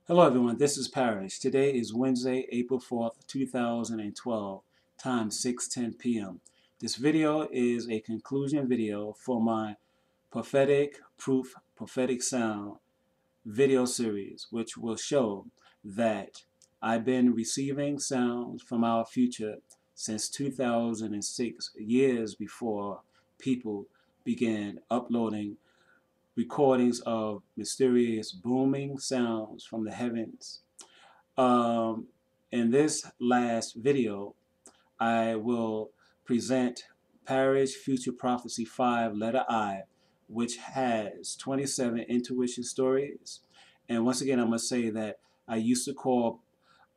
Hello everyone, this is Parrish. Today is Wednesday, April 4th, 2012, time 6:10 p.m. This video is a conclusion video for my Prophetic Proof, Prophetic Sound video series, which will show that I've been receiving sounds from our future since 2006, years before people began uploading recordings of mysterious booming sounds from the heavens. Um, in this last video, I will present Parrish Future Prophecy 5, letter I, which has 27 intuition stories. And once again, I must say that I used to call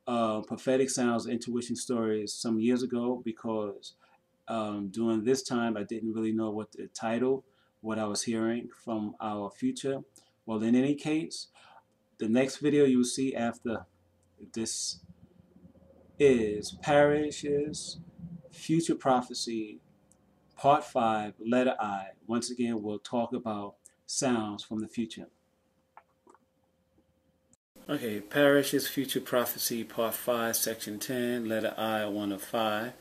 prophetic sounds intuition stories some years ago because during this time I didn't really know what the title, what I was hearing from our future. Well, in any case, the next video you will see after this is Parrish's Future Prophecy Part 5, letter I. Once again, we'll talk about sounds from the future. Okay, Parrish's Future Prophecy Part 5, Section 10, letter I, 1 of 5.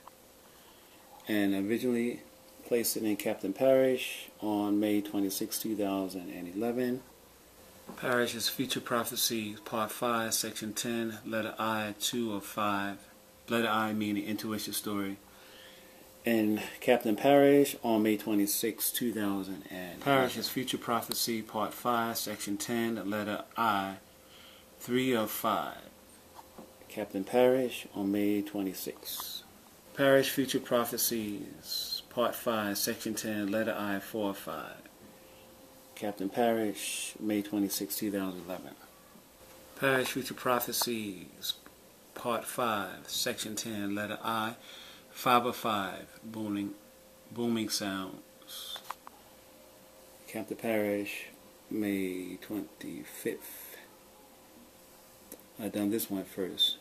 And originally placed it in Captain Parrish on May 26, 2011. Parrish's Future Prophecy Part 5, Section 10, letter I, 2 of 5. Letter I meaning intuition story. And Captain Parrish on May 26, 2000. Parrish's Future Prophecy Part 5, Section 10, letter I, 3 of 5. Captain Parrish on May 26. Parrish Future Prophecies Part 5, Section 10, letter I, 4 of 5. Captain Parrish, May 26, 2011. Parrish Future Prophecies Part 5, Section 10, letter I, 5 of 5, booming sounds. Captain Parrish, May 25th. I done this one first.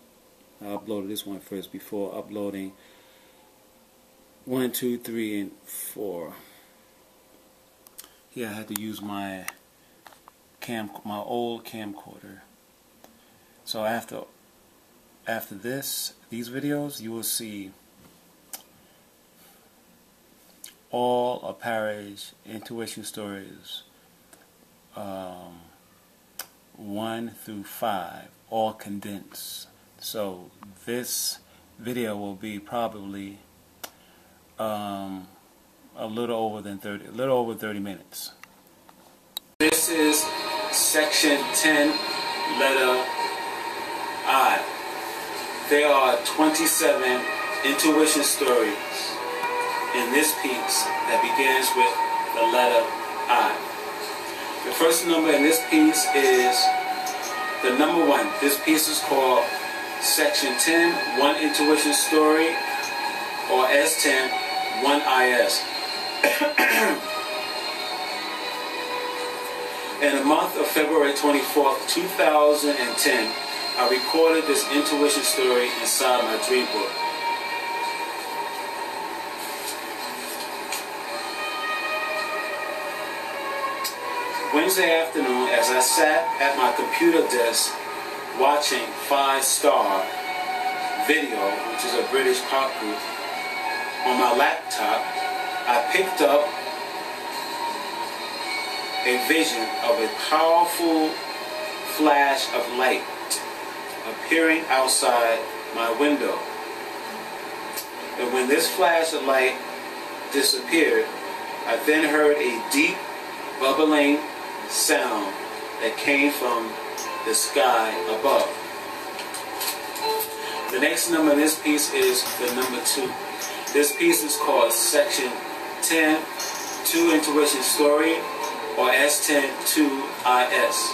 I uploaded this one first before uploading 1, 2, 3, and 4. Here I had to use my old camcorder. So after these videos, you will see all of Parrish intuition stories, 1 through 5, all condensed. So this video will be probably a little over 30 minutes. This is section 10, letter I. There are 27 intuition stories in this piece that begins with the letter I. The first number in this piece is the number 1. This piece is called section 10, 1 intuition story, or S10, 1 IS. In the month of February 24th, 2010, I recorded this intuition story inside my dream book. Wednesday afternoon, as I sat at my computer desk watching 5 Star Video, which is a British pop group, on my laptop, I picked up a vision of a powerful flash of light appearing outside my window. And when this flash of light disappeared, I then heard a deep, bubbling sound that came from the sky above. The next number in this piece is the number 2. This piece is called Section 10, 2 Intuition Story, or S10, 2 IS.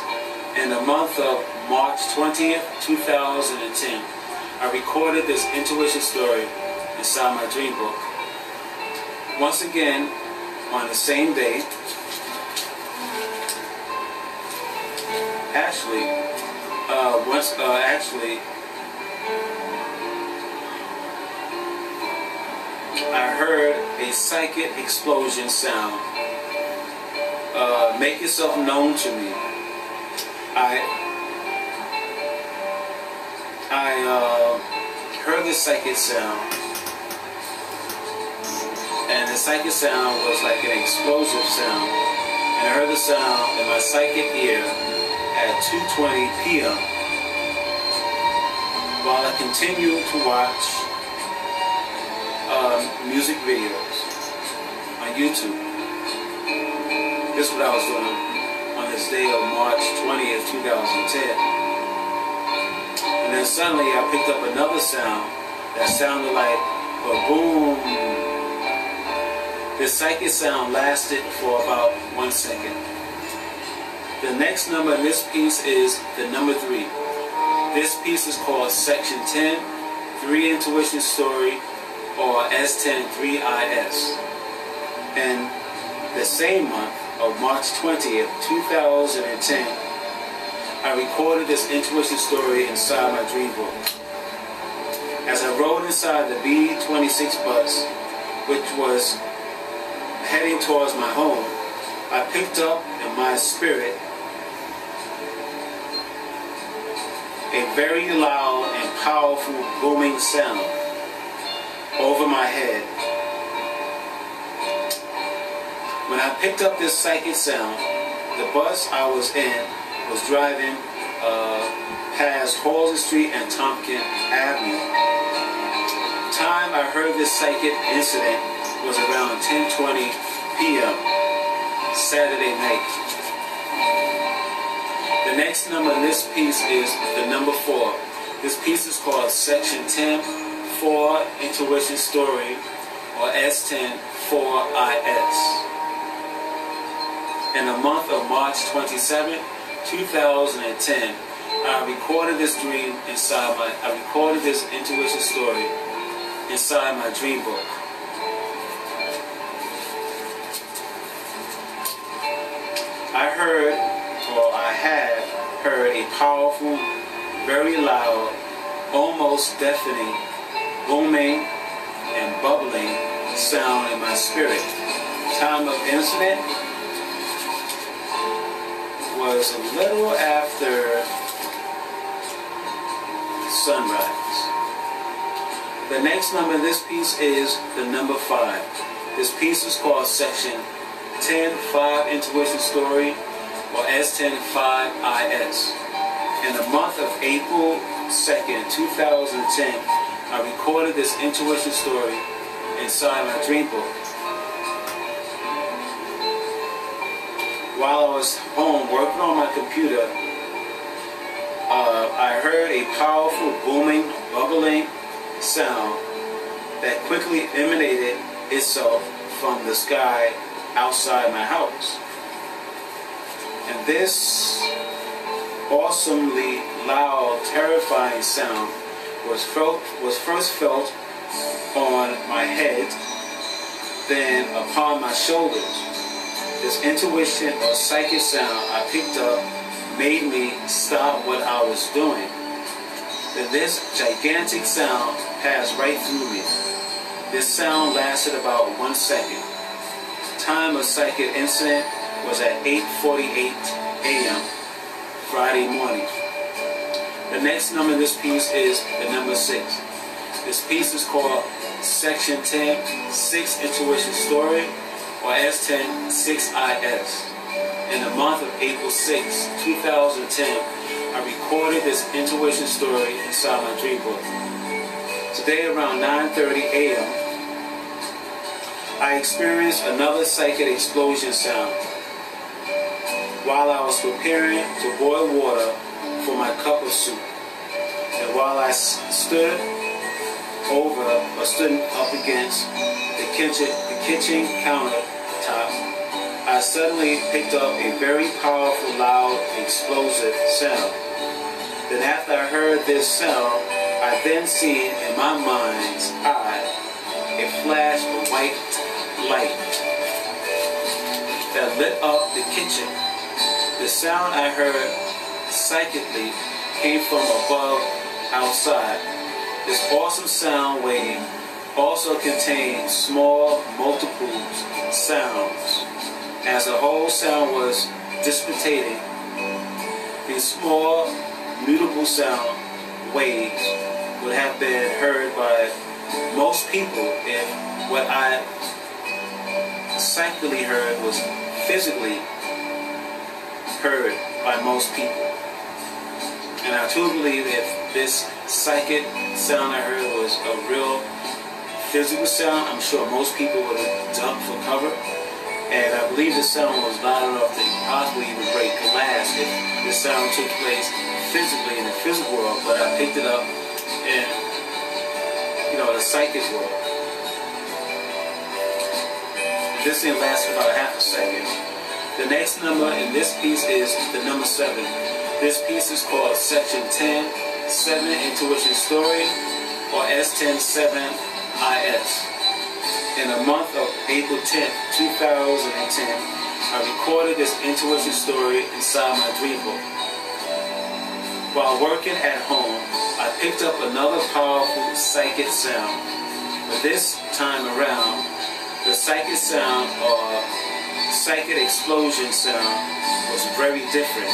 In the month of March 20th, 2010, I recorded this intuition story inside my dream book. Once again, on the same day, I heard a psychic explosion sound. Make yourself known to me. I heard this psychic sound, and the psychic sound was like an explosive sound, and I heard the sound in my psychic ear at 2:20 p.m. while I continued to watch music videos on YouTube. This is what I was doing on this day of March 20th, 2010. And then suddenly I picked up another sound that sounded like a boom. This psychic sound lasted for about 1 second. The next number in this piece is the number 3. This piece is called Section 10, 3 Intuition Story, or S10 3IS. And the same month of March 20th, 2010, I recorded this intuition story inside my dream book. As I rode inside the B-26 bus, which was heading towards my home, I picked up in my spirit a very loud and powerful booming sound over my head. When I picked up this psychic sound, the bus I was in was driving past Halsey Street and Tompkins Avenue. The time I heard this psychic incident was around 10:20 p.m. Saturday night. The next number in this piece is the number 4. This piece is called Section 10, 4 Intuition Story, or S10 4IS. In the month of March 27, 2010, I recorded this dream inside I recorded this intuition story inside my dream book. I had heard a powerful, very loud, almost deafening, booming and bubbling sound in my spirit. Time of incident was a little after sunrise. The next number in this piece is the number 5. This piece is called Section 10, 5 Intuition Story, or S10 5IS. In the month of April 2nd, 2010, I recorded this intuition story inside my dream book. While I was home working on my computer, I heard a powerful booming, bubbling sound that quickly emanated itself from the sky outside my house. And this awesomely loud, terrifying sound was first felt on my head, then upon my shoulders. This intuition or psychic sound I picked up made me stop what I was doing. Then this gigantic sound passed right through me. This sound lasted about 1 second. Time of psychic incident was at 8:48 a.m. Friday morning. The next number in this piece is the number 6. This piece is called Section 10, 6 Intuition Story, or S10 6IS. In the month of April 6, 2010, I recorded this intuition story inside my dream book. Today around 9:30 a.m., I experienced another psychic explosion sound. While I was preparing to boil water for my cup of soup, and while I stood up against the kitchen countertop, I suddenly picked up a very powerful, loud, explosive sound. Then after I heard this sound, I then seen in my mind's eye a flash of white light that lit up the kitchen. The sound I heard psychically came from above outside. This awesome sound wave also contained small multiples sounds. As the whole sound was dissipating, the small mutable sound ways would have been heard by most people if what I psychically heard was physically heard by most people. And I truly believe if this psychic sound I heard was a real physical sound, I'm sure most people would have jumped for cover. And I believe the sound was loud enough to possibly even break glass if this sound took place physically in the physical world, but I picked it up in, the psychic world. This didn't last for about half a second. The next number in this piece is the number 7. This piece is called Section 10, 7 Intuition Story, or S10-7-IS. In the month of April 10th, 2010, I recorded this intuition story inside my dream book. While working at home, I picked up another powerful psychic sound. But this time around, the psychic sound, or psychic explosion sound, was very different.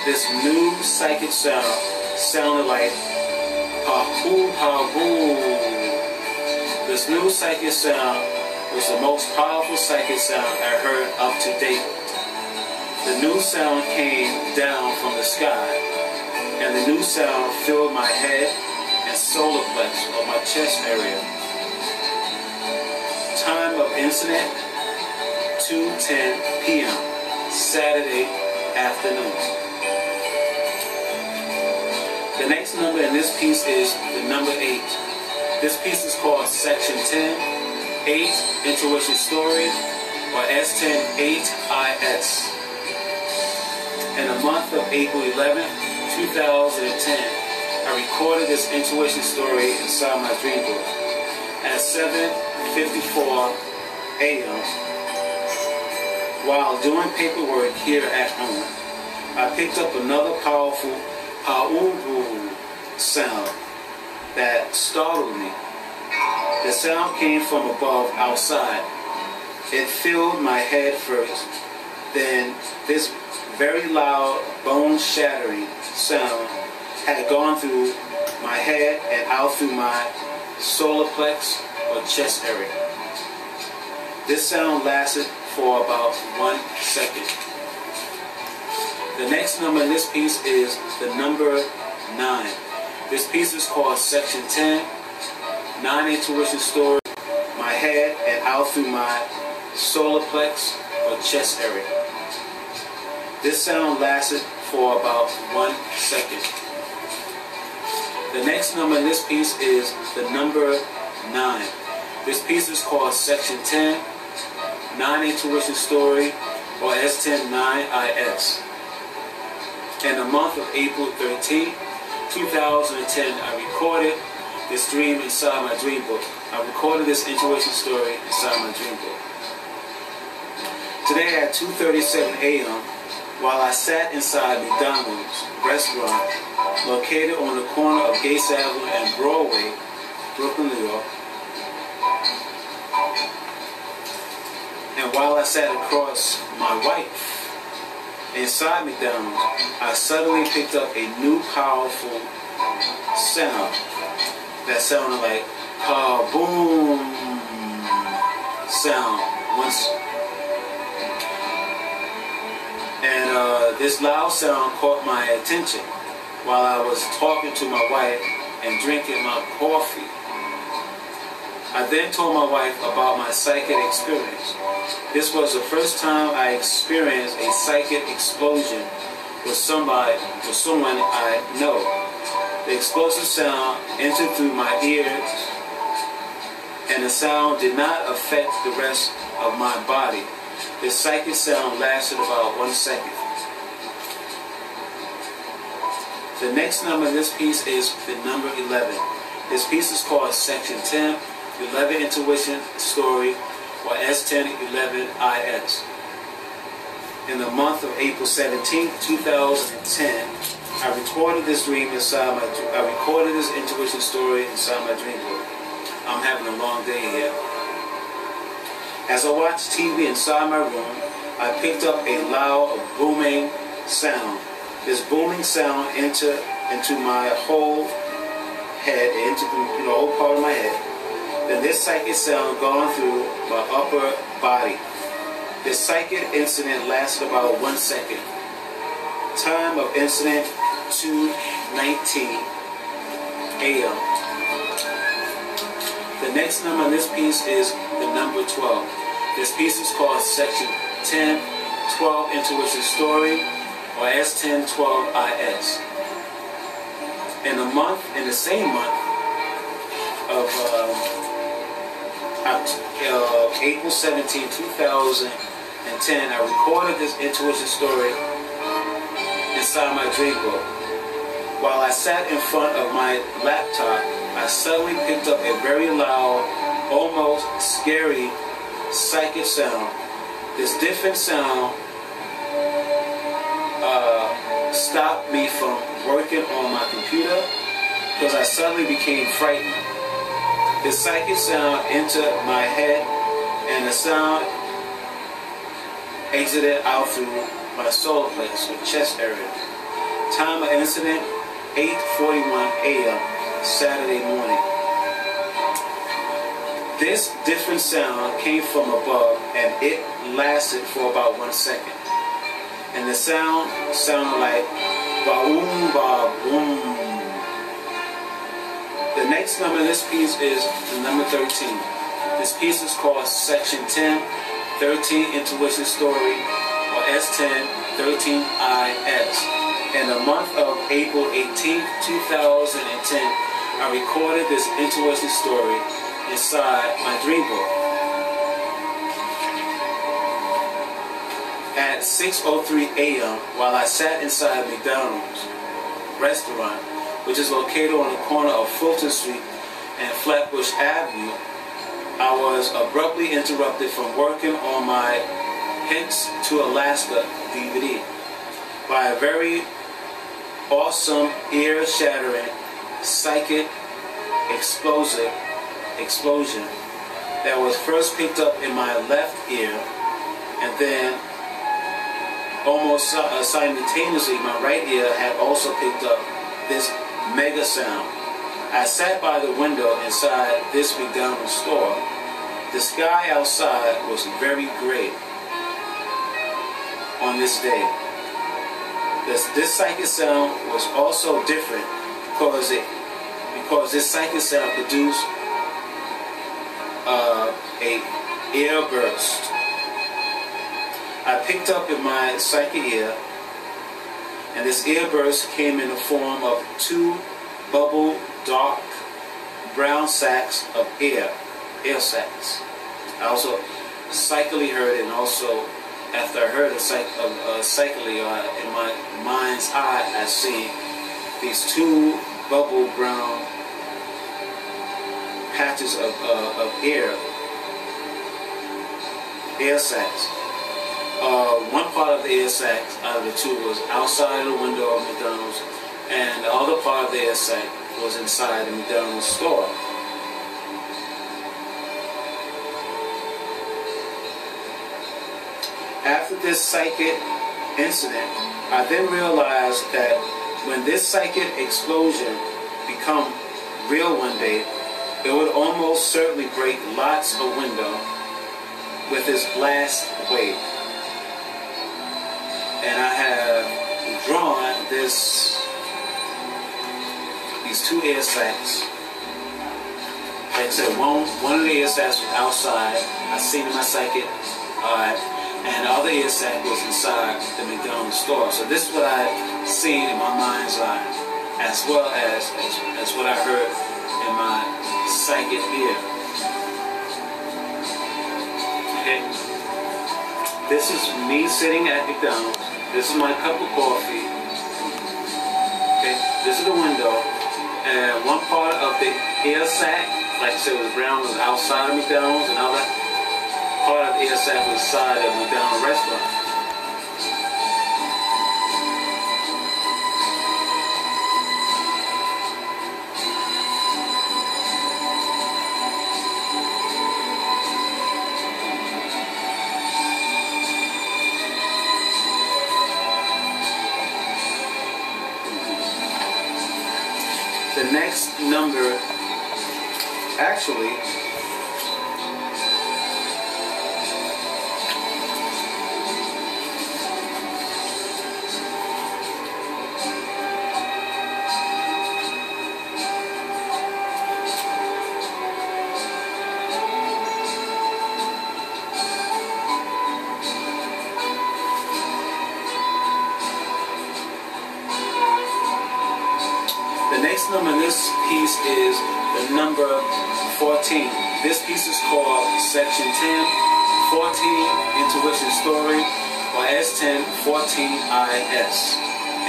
This new psychic sound sounded like pa-hoo, pa-hoo. This new psychic sound was the most powerful psychic sound I heard up to date. The new sound came down from the sky, and the new sound filled my head and solar plex, or my chest area. Time of incident, 2:10 p.m., Saturday afternoon. The next number in this piece is the number 8. This piece is called Section 10, 8 Intuition Story, or S10-8-IS. In the month of April 11, 2010, I recorded this intuition story inside my dream book. At 7:54 a.m., while doing paperwork here at home, I picked up another powerful pa-oo sound that startled me. The sound came from above outside. It filled my head first. Then this very loud, bone-shattering sound had gone through my head and out through my solar plex, or chest area. This sound lasted for about 1 second. The next number in this piece is the number 9. This piece is called Section 10, 9 Intuition Story, my head and out through my solar plex, or chest area. This sound lasted for about 1 second. The next number in this piece is the number 9. This piece is called Section 10, 9 Intuition Story, or S10-9-IS. In the month of April 13, 2010, I recorded this dream inside my dream book. I recorded this intuition story inside my dream book. Today at 2:37 a.m., while I sat inside McDonald's restaurant located on the corner of Gates Avenue and Broadway, Brooklyn, New York, and while I sat across my wife inside McDonald's, I suddenly picked up a new powerful sound that sounded like ka-boom sound. And this loud sound caught my attention while I was talking to my wife and drinking my coffee. I then told my wife about my psychic experience. This was the first time I experienced a psychic explosion with someone I know. The explosive sound entered through my ears, and the sound did not affect the rest of my body. The psychic sound lasted about 1 second. The next number in this piece is the number 11. This piece is called Section 10, 11 Intuition Story, or S10-11-IS. In the month of April 17, 2010, I recorded this intuition story inside my dream book. I'm having a long day here. As I watched TV inside my room, I picked up a loud, booming sound this booming sound into my whole head, into the whole part of my head. Then this psychic sound gone through my upper body. This psychic incident lasted about 1 second. Time of incident 2:19 a.m. The next number on this piece is the number 12. This piece is called Section 1012 Intuition Story, or S1012IS. In the same month of April 17, 2010, I recorded this intuition story inside my dream book. While I sat in front of my laptop, I suddenly picked up a very loud, almost scary psychic sound. This different sound stopped me from working on my computer because I suddenly became frightened. This psychic sound entered my head and the sound exited out through my solar plexus, or chest area. Time of incident 8:41 a.m. Saturday morning. This different sound came from above and it lasted for about 1 second. And the sound sounded like ba-boom, ba-boom. The next number in this piece is the number 13. This piece is called Section 1013 Intuition Story, or S1013IS. In the month of April 18, 2010, I recorded this intuition story inside my dream book. At 6:03 a.m., while I sat inside McDonald's restaurant, which is located on the corner of Fulton Street and Flatbush Avenue, I was abruptly interrupted from working on my Hints to Alaska DVD by a very awesome, ear-shattering, psychic explosion that was first picked up in my left ear, and then almost simultaneously my right ear had also picked up this mega sound. I sat by the window inside this McDonald's store. The sky outside was very gray on this day. This psychic sound was also different because this psychic sound produced a air burst. I picked up in my psychic ear, and this air burst came in the form of 2 bubble dark brown sacks of air sacs. I also psychically heard it, and also after I heard it psychically, in my mind's eye, I see these 2 bubble brown patches of air sacs. One part of the air sacs out of the 2 was outside the window of McDonald's, and the other part of the air sac was inside the McDonald's store. After this psychic incident, I then realized that when this psychic explosion become real one day, it would almost certainly break lots of window with this blast wave. And I have drawn these 2 air sacs. Like I said, one of the air sacs was outside. I seen in my psychic eye, and the other air sac was inside the McDonald's store. So this is what I seen in my mind's eye, as well as what I heard in my psychic ear. Okay. This is me sitting at McDonald's. This is my cup of coffee. Okay, this is the window, and one part of the air sac, like I said, was brown, was outside of McDonald's, and other part of the air sac was inside of McDonald's restaurant. The next number, actually, number in this piece is the number 14. This piece is called Section 10, 14 Intuition Story, or S10 14 IS.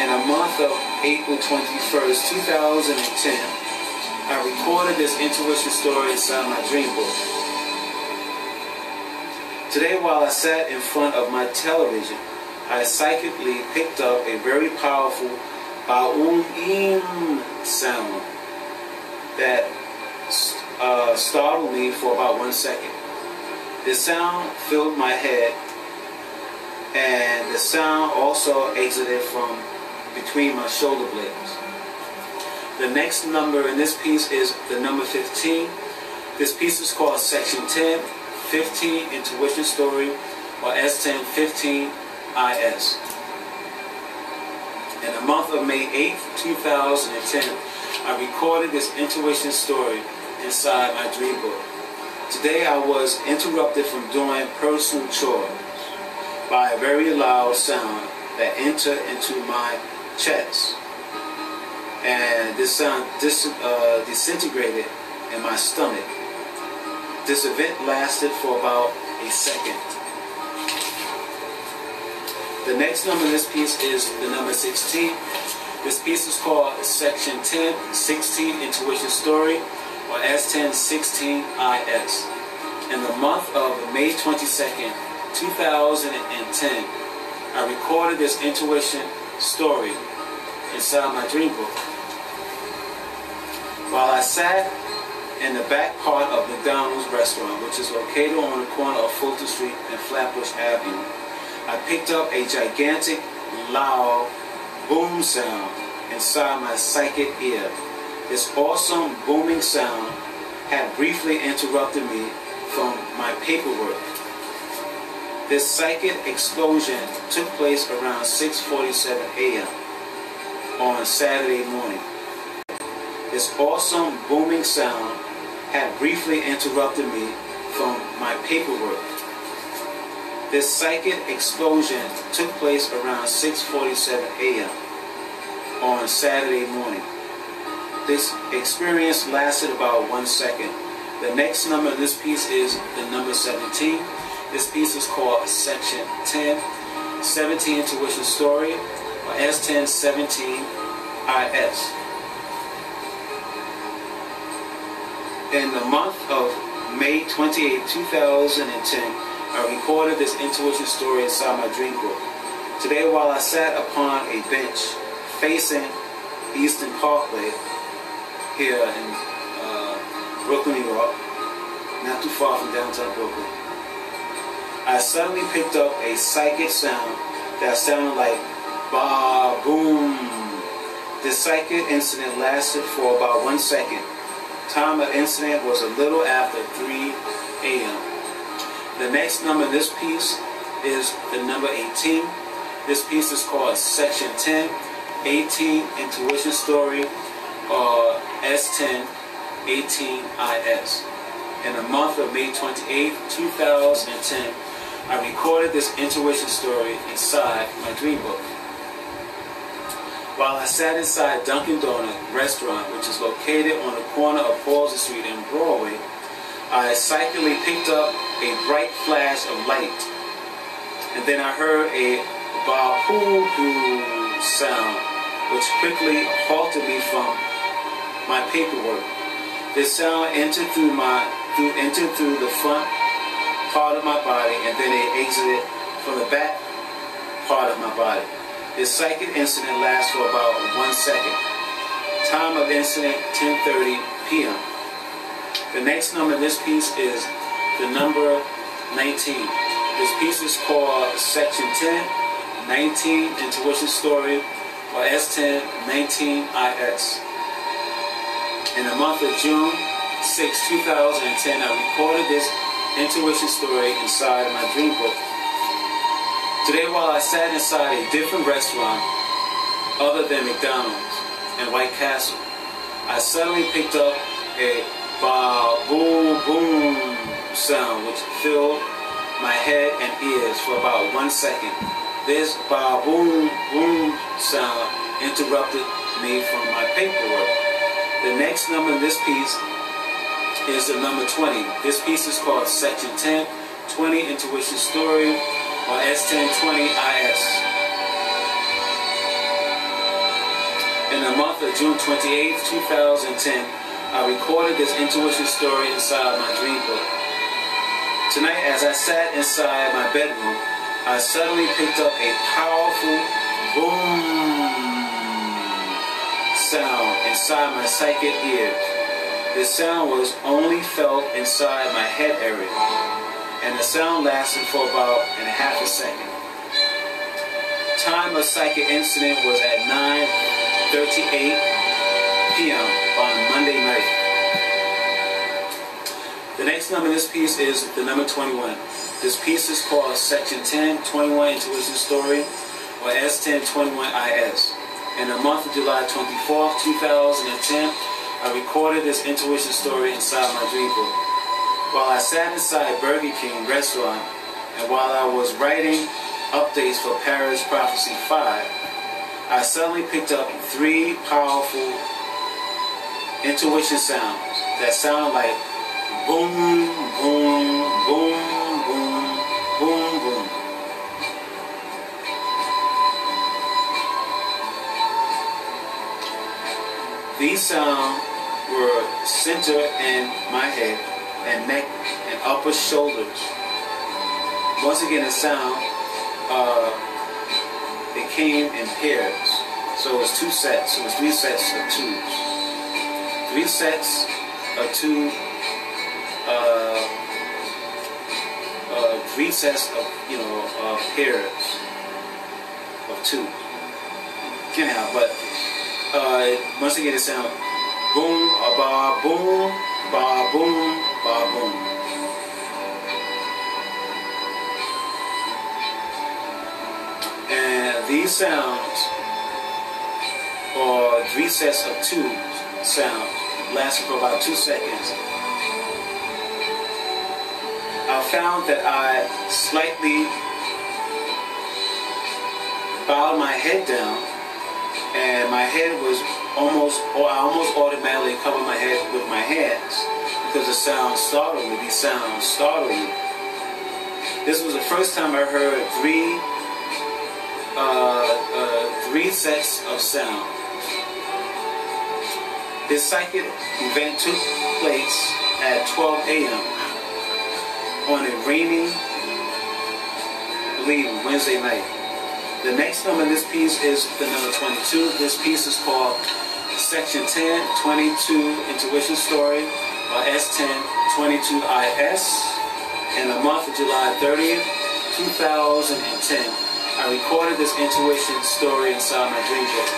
In the month of April 21st, 2010, I recorded this intuition story inside my dream book. Today, while I sat in front of my television, I psychically picked up a very powerful Ba'um-im sound that startled me for about 1 second. The sound filled my head, and the sound also exited from between my shoulder blades. The next number in this piece is the number 15. This piece is called Section 10, 15 Intuition Story, or S10 15 IS. In the month of May 8th, 2010, I recorded this intuition story inside my dream book. Today I was interrupted from doing personal chores by a very loud sound that entered into my chest. And this sound disintegrated in my stomach. This event lasted for about a second. The next number in this piece is the number 16. This piece is called Section 10, 16 Intuition Story, or S10 16 IS. In the month of May 22nd, 2010, I recorded this intuition story inside my dream book. While I sat in the back part of the McDonald's restaurant, which is located on the corner of Fulton Street and Flatbush Avenue, I picked up a gigantic, loud boom sound inside my psychic ear. This awesome booming sound had briefly interrupted me from my paperwork. This psychic explosion took place around 6:47 a.m. on Saturday morning. This awesome booming sound had briefly interrupted me from my paperwork. This psychic explosion took place around 6:47 a.m. on Saturday morning. This experience lasted about 1 second. The next number in this piece is the number 17. This piece is called Section 10, 17 Intuition Story, or S10 17 IS. In the month of May 28, 2010, I recorded this intuition story inside my dream book. Today, while I sat upon a bench facing Eastern Parkway here in Brooklyn, New York, not too far from downtown Brooklyn, I suddenly picked up a psychic sound that sounded like ba boom. This psychic incident lasted for about 1 second. Time of incident was a little after 3 a.m. The next number in this piece is the number 18. This piece is called Section 10, 18 Intuition Story, or S10 18 IS. In the month of May 28, 2010, I recorded this intuition story inside my dream book. While I sat inside Dunkin' Donut restaurant, which is located on the corner of Halsey Street and Broadway, I psychically picked up a bright flash of light, and then I heard a ba-hoo-hoo sound, which quickly halted me from my paperwork. This sound entered through the front part of my body, and then it exited from the back part of my body. This psychic incident lasts for about 1 second. Time of incident 10:30 p.m. The next number in this piece is the number 19. This piece is called Section 10, 19 Intuition Story, or S10 19 IS. In the month of June 6, 2010, I recorded this intuition story inside my dream book. Today, while I sat inside a different restaurant other than McDonald's and White Castle, I suddenly picked up a ba-boom boom sound which filled my head and ears for about 1 second. This ba-boom boom sound interrupted me from my paperwork. The next number in this piece is the number 20. This piece is called Section 10, 20 Intuition Story, or S1020IS. In the month of June 28, 2010, I recorded this intuition story inside my dream book. Tonight, as I sat inside my bedroom, I suddenly picked up a powerful boom sound inside my psychic ears. This sound was only felt inside my head area, and the sound lasted for about half a second. Time of psychic incident was at 9:38 p.m. on Monday night. The next number in this piece is the number 21. This piece is called Section 10, 21 Intuition Story, or S1021IS. In the month of July 24, 2010, I recorded this intuition story inside my dream book. While I sat inside Burger King restaurant, and while I was writing updates for Parrish Prophecy 5, I suddenly picked up 3 powerful intuition sounds that sound like boom, boom, boom, boom, boom, boom. These sounds were centered in my head and neck and upper shoulders. Once again, the sound, it came in pairs. So it was 2 sets. It was 3 sets of 2s. 3 sets of 2. 3 sets of pairs of 2. Anyhow, but once again, it sound boom, ba boom, ba boom, ba boom. And these sounds, or 3 sets of 2 sounds, lasted for about 2 seconds. I found that I slightly bowed my head down, and my head was I almost automatically covered my head with my hands because the sound startled me. These sounds startled me. This was the first time I heard 3 sets of sound. This psychic event took place at 12 a.m. on a rainy, I believe, Wednesday night. The next number in this piece is the number 22. This piece is called Section 10, 22 Intuition Story, or S1022IS. In the month of July 30th, 2010, I recorded this intuition story inside my dream book.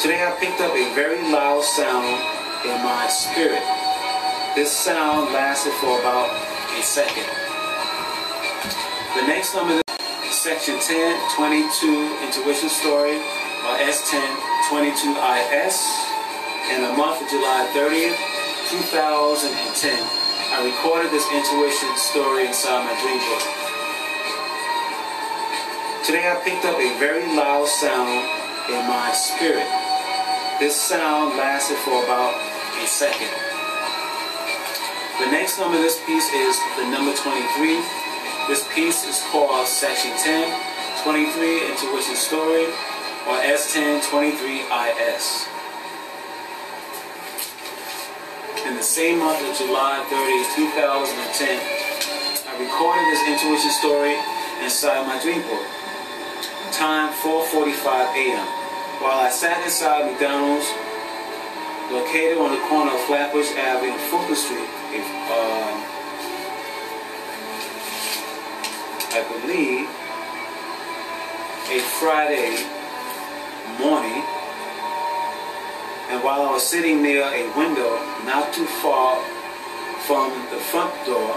Today I picked up a very loud sound in my spirit. This sound lasted for about a second. The next number is Section 10, 22 Intuition Story, or S1022IS. In the month of July 30th, 2010, I recorded this intuition story inside my dream book. Today I picked up a very loud sound in my spirit. This sound lasted for about a second. The next number of this piece is the number 23. This piece is called Section 10, 23 Intuition Story, or S1023IS. In the same month of July 30th, 2010, I recorded this intuition story inside my dream book. Time 4:45 a.m. While I sat inside McDonald's, located on the corner of Flatbush Avenue and Fulton Street, I believe a Friday morning, And while I was sitting near a window not too far from the front door,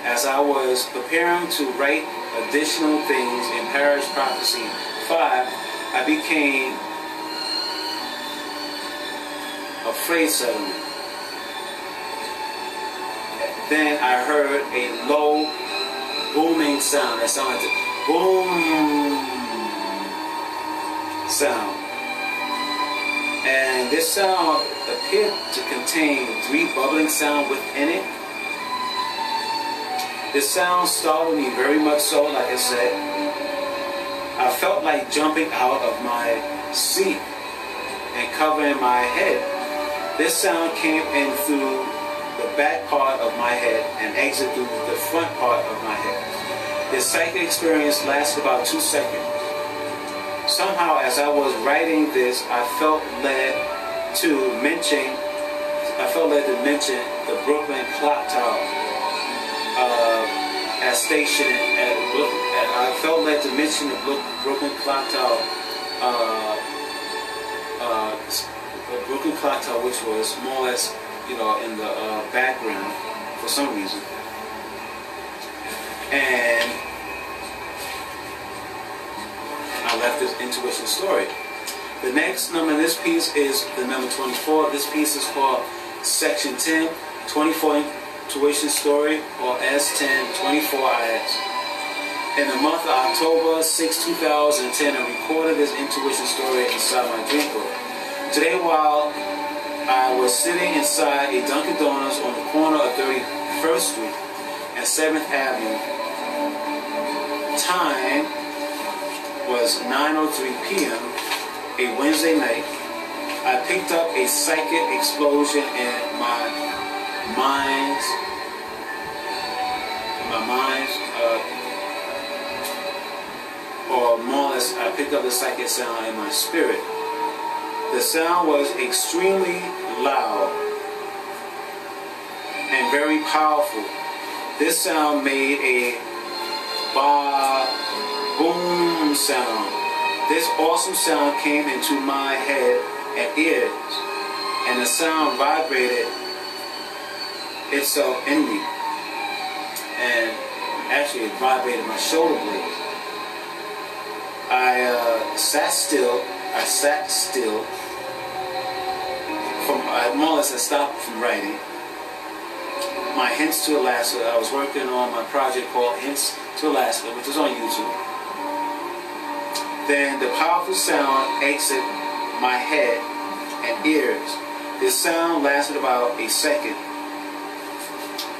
as I was preparing to write additional things in Parrish Prophecy 5, I became afraid suddenly. Then I heard a low booming sound. That sounded like a boom sound. And this sound appeared to contain 3 bubbling sounds within it. This sound startled me very much so, like I said. I felt like jumping out of my seat and covering my head. This sound came in through the back part of my head and exited through the front part of my head. This psychic experience lasted about 2 seconds. Somehow, as I was writing this, I felt led to mention the Brooklyn Clock Tower as station at I felt led to mention the Brooklyn Clock Tower, which was more or less, in the background for some reason. And I left this intuition story. The next number in this piece is the number 24. This piece is called Section 10, 24 Intuition Story, or S10, 24 IS. In the month of October 6, 2010, I recorded this intuition story inside my dream book. Today, while I was sitting inside a Dunkin' Donuts on the corner of 31st Street and 7th Avenue, time was 9:03 p.m., a Wednesday night. I picked up a psychic explosion in my mind's, or more or less, I picked up the psychic sound in my spirit. The sound was extremely loud and very powerful. This sound made a boom sound. This awesome sound came into my head and ears, and the sound vibrated itself in me. And actually it vibrated my shoulder blades. I sat still. More or less I stopped from writing. My Hints to Alaska, I was working on my project called Hints to Alaska, which is on YouTube. Then the powerful sound exited my head and ears. This sound lasted about a second.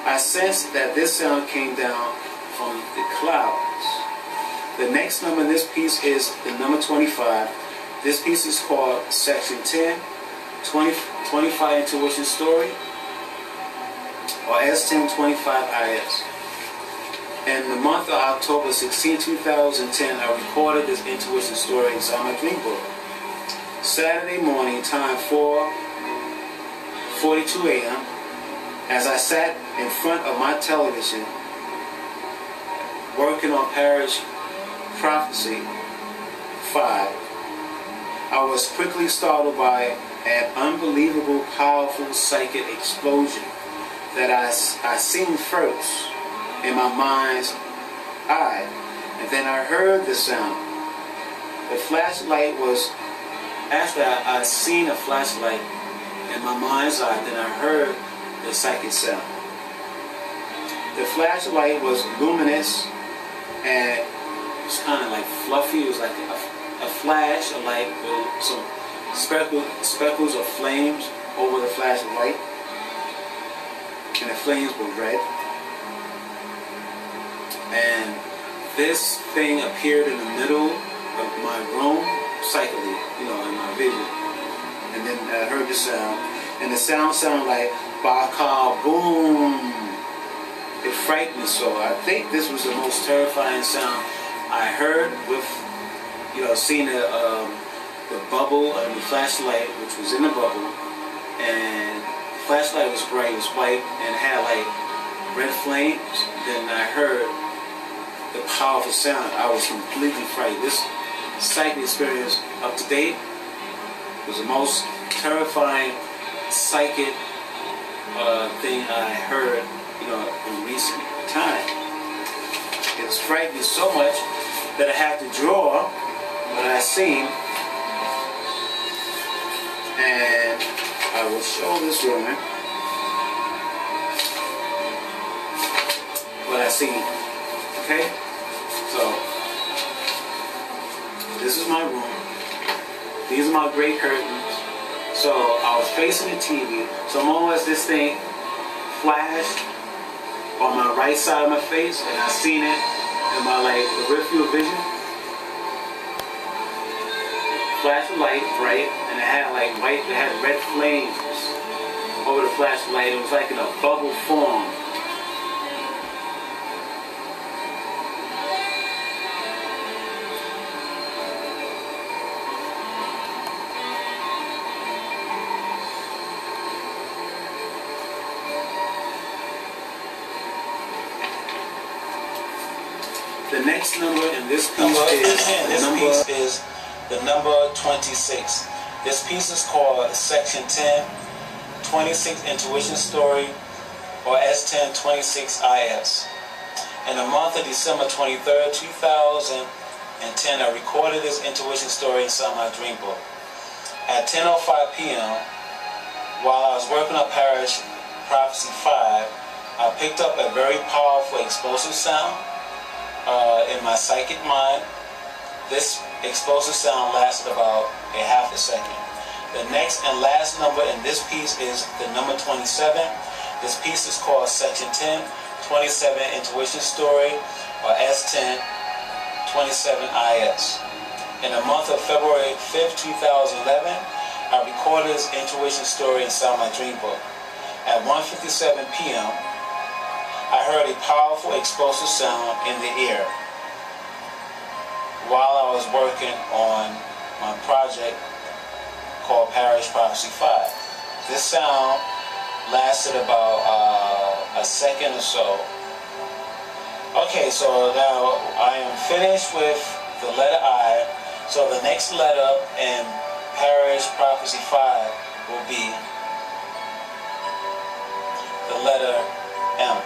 I sensed that this sound came down from the clouds. The next number in this piece is the number 25. This piece is called Section 10, 25 Intuition Story, or S10 25 IS. In the month of October 16, 2010, I recorded this intuition story inside my dream book. Saturday morning, time 4:42 a.m., as I sat in front of my television working on Parrish Prophecy 5, I was quickly startled by an unbelievable, powerful psychic explosion that I seen first in my mind's eye, and then I heard the sound. The flashlight was, after I seen a flashlight in my mind's eye, then I heard the psychic sound. The flashlight was luminous and it was kind of like fluffy. It was like a flash of light with some speckles of flames over the flashlight, and the flames were red. And this thing appeared in the middle of my room, psychically, in my vision. And then I heard the sound, and the sound sounded like "Baka boom." It frightened me so. I think this was the most terrifying sound I heard with, seeing the bubble and the flashlight, which was in the bubble, and the flashlight was bright, it was white, and had like red flames. Then I heard the powerful sound. I was completely frightened. This psychic experience up to date, It was the most terrifying psychic thing I heard, in recent time. It was frightening me so much that I had to draw what I seen, and I will show this woman what I seen. Okay, so this is my room. These are my gray curtains. So I was facing the TV. So more or less this thing flashed on my right side of my face, and I seen it in my peripheral vision. Flash of light, bright, and it had white. It had red flames over the flash of light. It was like in a bubble form. The next number in this piece is the number 26. This piece is called Section 10, 26 Intuition Story, or S1026IS. In the month of December 23rd, 2010, I recorded this intuition story inside my dream book. At 10:05 p.m., while I was working on Parrish Prophecy 5, I picked up a very powerful explosive sound in my psychic mind. This explosive sound lasted about a half a second. The next and last number in this piece is the number 27. This piece is called Section 10, 27 Intuition Story, or S1027IS. In the month of February 5th, 2011, I recorded this intuition story inside my dream book. At 1:57 p.m., I heard a powerful explosive sound in the ear while I was working on my project called Parrish Prophecy 5. This sound lasted about a second or so. Okay, so now I am finished with the letter I. So the next letter in Parrish Prophecy 5 will be the letter M.